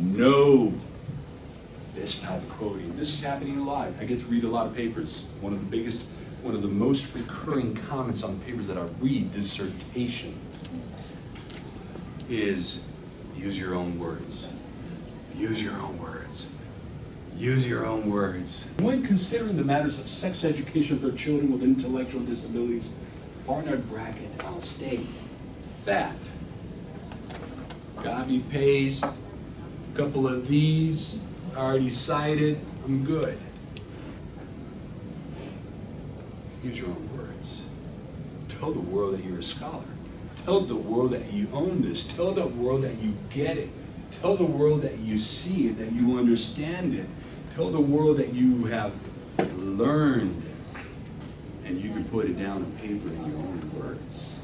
know this type of quoting. This is happening live. I get to read a lot of papers. One of the most recurring comments on papers that I read, dissertation, is use your own words. Use your own words. Use your own words. When considering the matters of sex education for children with intellectual disabilities, Barnard bracket, I'll state that copy paste, a couple of these, already cited, I'm good. Use your own words. Tell the world that you're a scholar. Tell the world that you own this. Tell the world that you get it. Tell the world that you see it, that you understand it. Tell the world that you have learned and you can put it down on paper in your own words.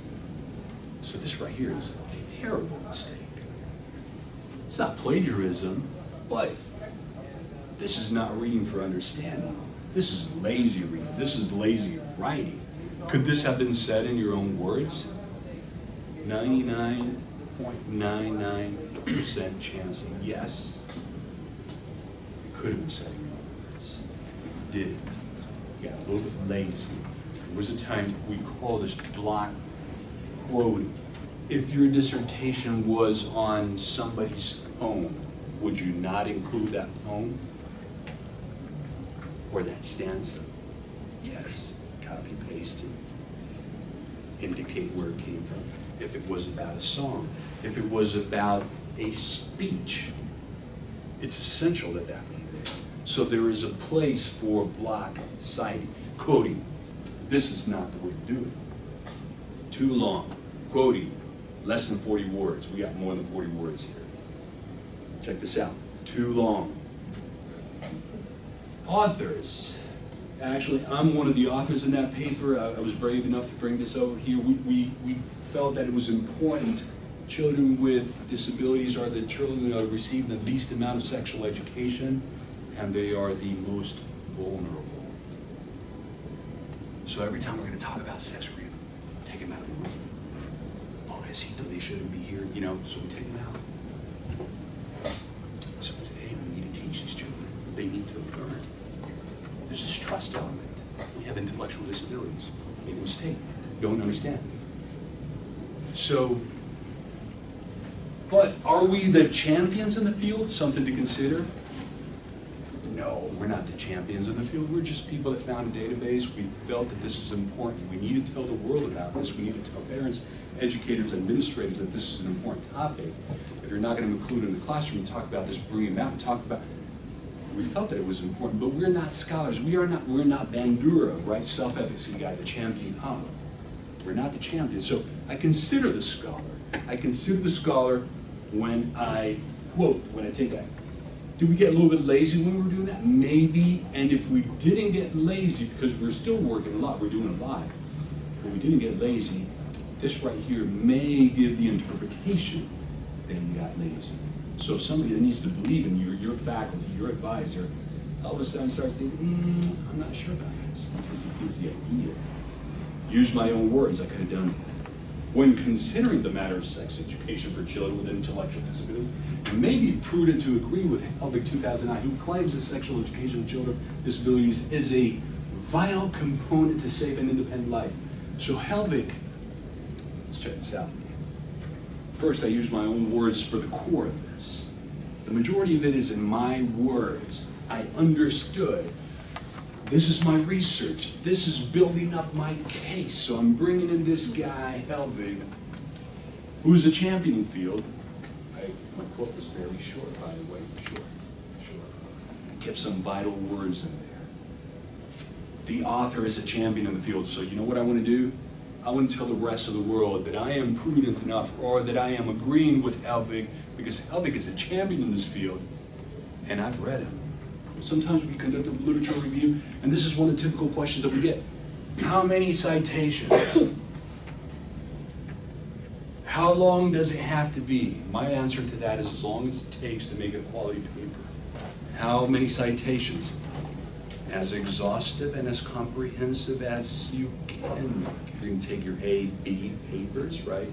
So this right here is a terrible mistake. It's not plagiarism, but this is not reading for understanding. This is lazy reading. This is lazy writing. Could this have been said in your own words? 99.99% chance of yes. It could have been said in your own words. It didn't. You got a little bit lazy. There was a time we call this block quoting. If your dissertation was on somebody's poem, would you not include that poem? Or that stanza? Yes. Copy, paste it. Indicate where it came from. If it was about a song, if it was about a speech, it's essential that that be there. So there is a place for block citing, quoting. This is not the way to do it. Too long. Quoting, less than 40 words. We got more than 40 words here. Check this out. Too long. Authors. Actually, I'm one of the authors in that paper. I was brave enough to bring this over here. We felt that it was important. Children with disabilities are the children that receive the least amount of sexual education, and they are the most vulnerable. So every time we're going to talk about sex, we're going to take them out of the room. Pobrecito, they shouldn't be here, you know, so we take them out. So hey, we need to teach these children. They need to learn. There's this trust element. We have intellectual disabilities. Make a mistake. Don't understand. So, but are we the champions in the field? Something to consider? No, we're not the champions in the field. We're just people that found a database. We felt that this is important. We need to tell the world about this. We need to tell parents, educators, administrators that this is an important topic. If you're not going to include it in the classroom, talk about this, bring it out, talk about. We felt that it was important, but we're not scholars. We're not Bandura, right? Self-efficacy guy, the champion of. We're not the champion. So I consider the scholar. I consider the scholar when I quote, when I take that. Did we get a little bit lazy when we were doing that? Maybe. And if we didn't get lazy, because we're still working a lot, we're doing a lot, but we didn't get lazy, this right here may give the interpretation that you got lazy. So somebody that needs to believe in your faculty, your advisor, all of a sudden starts thinking, I'm not sure about this, because it gives the idea. Use my own words, I could have done that. When considering the matter of sex education for children with intellectual disabilities, it may be prudent to agree with Helvig 2009, who claims that sexual education of children with disabilities is a vital component to safe and independent life. So Helvig, let's check this out. First, I use my own words for the core of this. The majority of it is in my words. I understood. This is my research. This is building up my case. So I'm bringing in this guy, Helvig, who's a champion in the field. My quote was fairly short, by the way. Short. I kept some vital words in there. The author is a champion in the field. So you know what I want to do? I want to tell the rest of the world that I am prudent enough, or that I am agreeing with Helvig, because Helvig is a champion in this field, and I've read him. Sometimes we conduct a literature review, and this is one of the typical questions that we get. How many citations? How long does it have to be? My answer to that is as long as it takes to make a quality paper. How many citations? As exhaustive and as comprehensive as you can. You can take your A, B papers, right?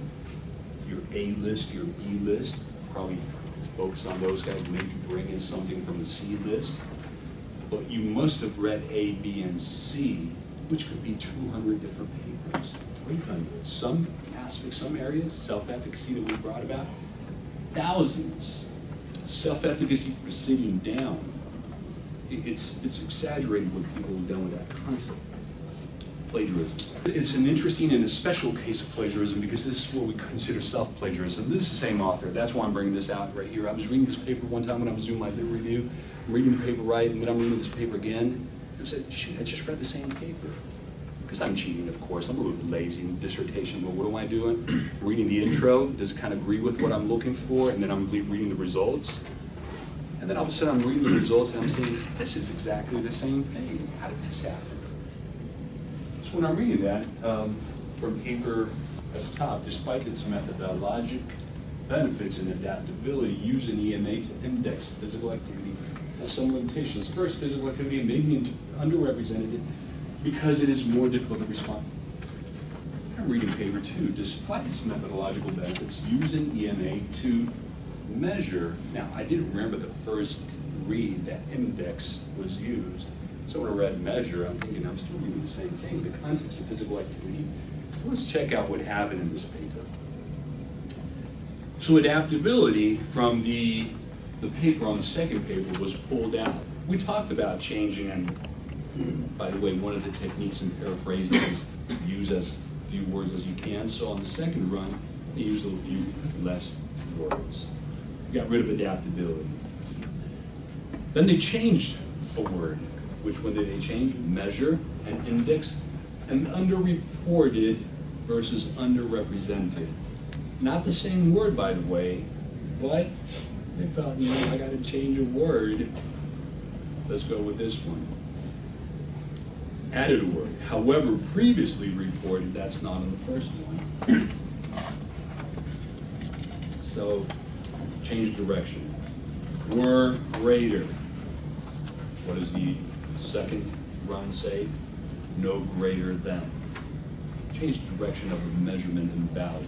Your A list, your B list, probably focus on those guys, maybe bring in something from the C list. But you must have read A, B, and C, which could be 200 different papers. 300. Some aspects, some areas, self-efficacy that we brought about, thousands. Self-efficacy for sitting down. It's exaggerated what people have done with that concept. Plagiarism. It's an interesting and a special case of plagiarism because this is what we consider self-plagiarism. This is the same author. That's why I'm bringing this out right here. I was reading this paper one time when I was doing my lit review. I'm reading the paper right, and then I'm reading this paper again. I said, shoot, I just read the same paper. Because I'm cheating, of course. I'm a little lazy in dissertation, but what am I doing? Reading the intro, does it kind of agree with what I'm looking for? And then I'm reading the results. And then all of a sudden I'm reading the results and I'm saying, this is exactly the same thing. How did this happen? So when I'm reading that, from paper at the top, despite its methodologic benefits and adaptability, using EMA to index physical activity has some limitations. First, physical activity may be underrepresented because it is more difficult to respond. I'm reading paper 2, despite its methodological benefits, using EMA to measure. Now, I didn't remember the first read that index was used. So when I read measure, I'm thinking I'm still reading the same thing, the context of physical activity. So let's check out what happened in this paper. So adaptability from the paper on the second paper was pulled out. We talked about changing, and by the way, one of the techniques in paraphrasing is use as few words as you can. So on the second run, they used a few less words. Got rid of adaptability. Then they changed a word. Which one did they change? Measure and index, and underreported versus underrepresented. Not the same word, by the way, but they felt, you know, I got to change a word. Let's go with this one. Added a word. However, previously reported, that's not in the first one. So, change direction. Were greater. What does the second run say? No greater than. Change the direction of a measurement and value.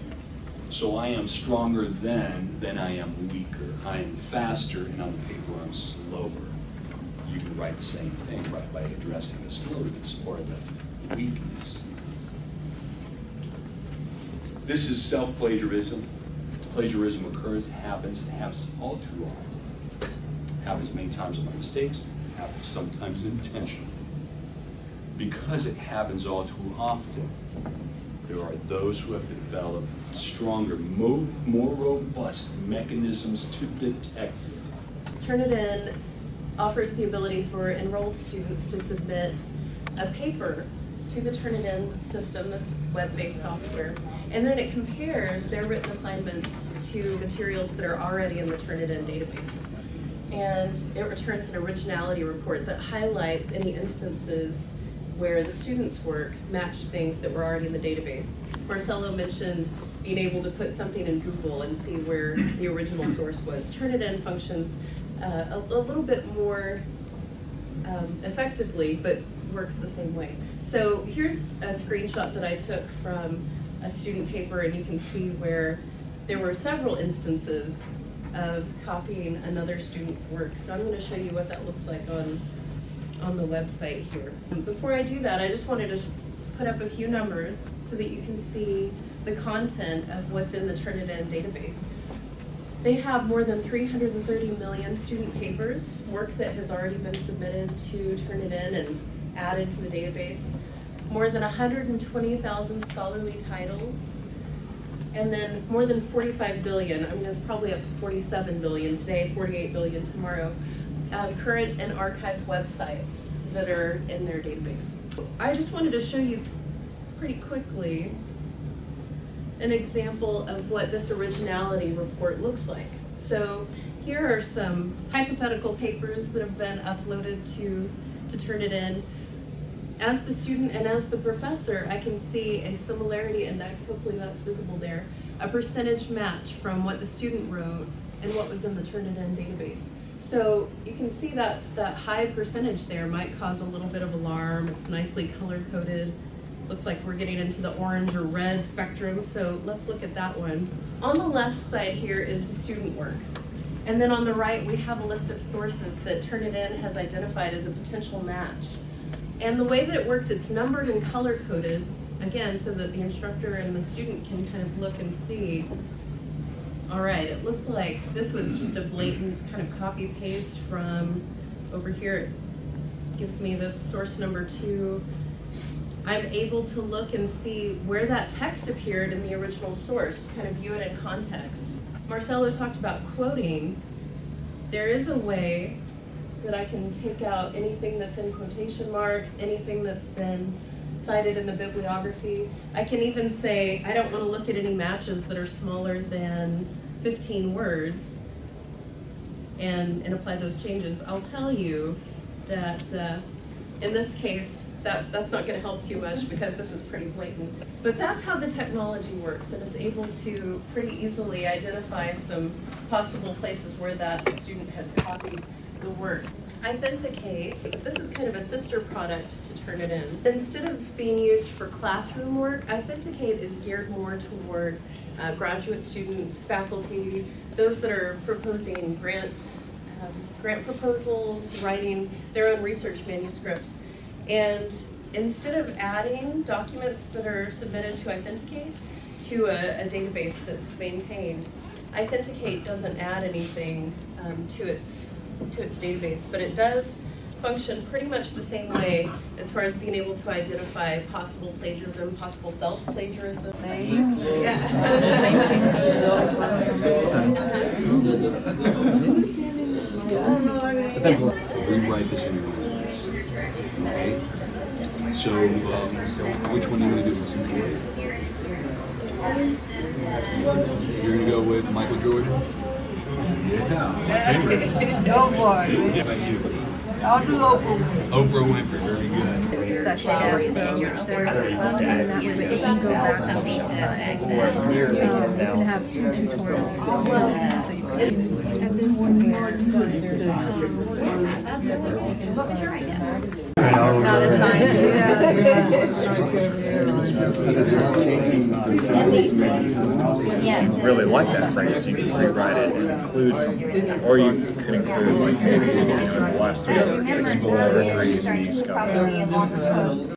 So I am stronger than I am weaker. I am faster, and on the paper I'm slower. You can write the same thing right by addressing the slowness or the weakness. This is self-plagiarism. Plagiarism occurs, happens all too often. Happens many times by mistakes, happens sometimes intentionally. Because it happens all too often, there are those who have developed stronger, more robust mechanisms to detect it. Turnitin offers the ability for enrolled students to submit a paper to the Turnitin system, this web-based software, and then it compares their written assignments to materials that are already in the Turnitin database. And it returns an originality report that highlights any instances where the students' work matched things that were already in the database. Marcelo mentioned being able to put something in Google and see where the original source was. Turnitin functions a little bit more effectively, but works the same way. So here's a screenshot that I took from a student paper, and you can see where there were several instances of copying another student's work. So I'm going to show you what that looks like on the website here. Before I do that, I just wanted to put up a few numbers so that you can see the content of what's in the Turnitin database. They have more than 330 million student papers, work that has already been submitted to Turnitin and added to the database, more than 120,000 scholarly titles, and then more than 45 billion, I mean it's probably up to 47 billion today, 48 billion tomorrow, current and archived websites that are in their database. I just wanted to show you pretty quickly an example of what this originality report looks like. So here are some hypothetical papers that have been uploaded to Turnitin. As the student and as the professor, I can see a similarity index, hopefully that's visible there, a percentage match from what the student wrote and what was in the Turnitin database. So you can see that high percentage there might cause a little bit of alarm. It's nicely color-coded. Looks like we're getting into the orange or red spectrum, so let's look at that one. On the left side here is the student work. And then on the right, we have a list of sources that Turnitin has identified as a potential match. And the way that it works, it's numbered and color-coded, again, so that the instructor and the student can kind of look and see, all right, it looked like this was just a blatant kind of copy-paste from over here. It gives me this source number 2. I'm able to look and see where that text appeared in the original source, kind of view it in context. Marcelo talked about quoting. There is a way that I can take out anything that's in quotation marks, anything that's been cited in the bibliography. I can even say, I don't want to look at any matches that are smaller than 15 words and apply those changes. I'll tell you that in this case, that's not going to help too much because this is pretty blatant. But that's how the technology works, and it's able to pretty easily identify some possible places where that student has copied the work. Authenticate, this is kind of a sister product to Turnitin. Instead of being used for classroom work, Authenticate is geared more toward graduate students, faculty, those that are proposing grant proposals, writing their own research manuscripts. And instead of adding documents that are submitted to Authenticate to a database that's maintained, Authenticate doesn't add anything to its database, but it does function pretty much the same way as far as being able to identify possible plagiarism, possible self-plagiarism. Rewrite this in your own words. Okay? So, which one do you want to do? You're going to go with Michael Jordan? Yeah, my favorite. Oh boy. Yeah, that's you. I'll do Oprah. Oprah Winfrey, very good. Such flowers, so there's one that you can go back something to access. You can have 2 tutorials. So you can at this one more What was your idea? Not a Yeah. Really like that phrase. You can rewrite it and include something, or you could include like maybe in the last 2 hours explore or use these